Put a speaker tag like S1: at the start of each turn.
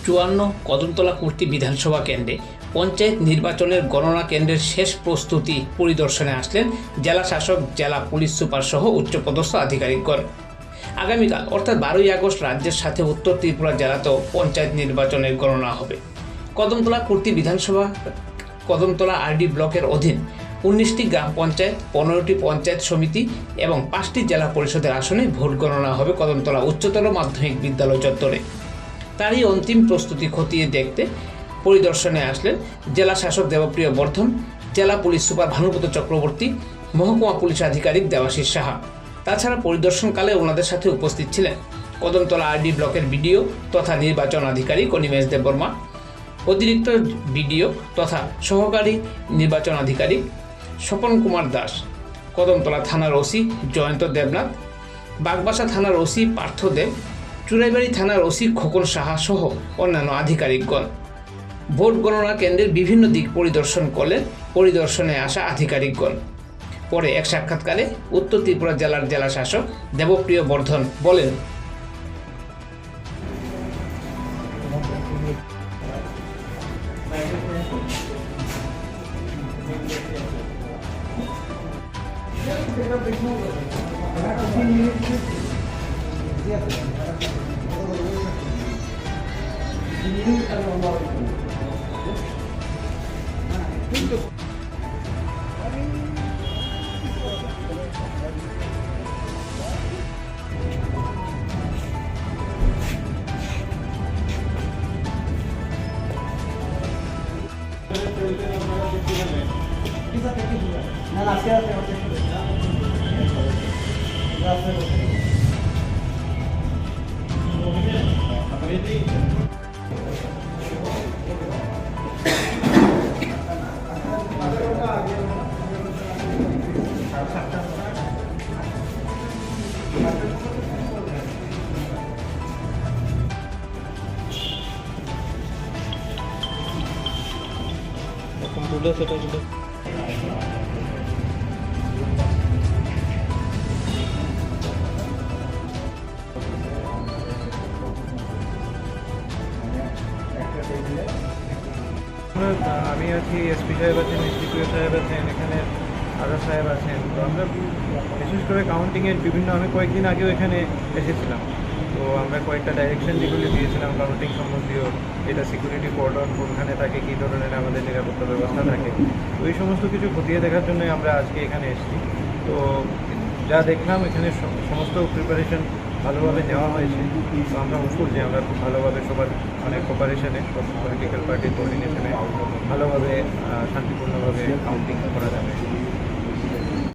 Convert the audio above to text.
S1: 54 কদমতলা কুর্তি বিধানসভা কেন্দ্রে পঞ্চায়েত নির্বাচনের গণনা কেন্দ্রের শেষ প্রস্তুতি পরিদর্শনে আসলেন জেলা শাসক, জেলা পুলিশ সুপার সহ উচ্চপদস্থ আধিকারিকগণ। আগামীকাল অর্থাৎ 12ই আগস্ট রাজ্যের সাথে উত্তর ত্রিপুরা জেলাতেও পঞ্চায়েত নির্বাচনের গণনা হবে। কদমতলা কুর্তি বিধানসভা কদমতলা আরডি ব্লকের অধীন 19টি গ্রাম পঞ্চায়েত, 15টি পঞ্চায়েত সমিতি এবং 5টি জেলা পরিষদের আসনে ভোট গণনা হবে কদমতলা উচ্চতর মাধ্যমিক বিদ্যালয় চত্বরে। তারই অন্তিম প্রস্তুতি খতিয়ে দেখতে পরিদর্শনে আসলেন জেলা শাসক দেবপ্রিয় বর্ধন, জেলা পুলিশ সুপার ভানুপত চক্রবর্তী, মহকুমা পুলিশ আধিকারিক দেবাশিস সাহা। তাছাড়া পরিদর্শনকালে ওনাদের সাথে উপস্থিত ছিলেন কদমতলা আরডি ব্লকের বিডিও তথা নির্বাচন আধিকারিক অনিমেষ দেববর্মা, অতিরিক্ত বিডিও তথা সহকারী নির্বাচন আধিকারিক স্বপন কুমার দাস, কদমতলা থানার ওসি জয়ন্ত দেবনাথ, বাগবাসা থানার ওসি পার্থ দেব, চুরাইবাড়ি থানার ওসি খোকন সাহা সহ অন্যান্য আধিকারিকগণ। ভোট গণনা কেন্দ্রের বিভিন্ন দিক পরিদর্শন করলেন পরিদর্শনে আসা আধিকারিকগণ। পরে এক সাক্ষাৎকারে উত্তর ত্রিপুরা জেলার জেলা শাসক দেবপ্রিয় বর্ধন বলেন,
S2: আমি আছি, এসপি সাহেব আছেন, এসডিপিও সাহেব আছেন, এখানে আরও সাহেব আছেন। তো আমরা বিশেষ করে কাউন্টিংয়ের আমি কয়েকদিন আগেও এখানে এসেছিলাম। তো আমরা কয়েকটা ডাইরেকশন যেগুলি দিয়েছিলাম কাউন্টিং সম্বন্ধীয়, এটা সিকিউরিটি কর্ডন কোনখানে থাকে, কী ধরনের আমাদের নিরাপত্তা ব্যবস্থা থাকে, তো এই সমস্ত কিছু খতিয়ে দেখার জন্যই আমরা আজকে এখানে এসেছি। তো যা দেখলাম এখানে সমস্ত প্রিপারেশন ভালোভাবে নেওয়া হয়েছে। তো আমরা হোপফুল যে আমরা খুব ভালোভাবে সবার কোপারেশনে, সব পলিটিক্যাল পার্টির কোঅর্ডিনেশনে ভালোভাবে শান্তিপূর্ণভাবে কাউন্টিং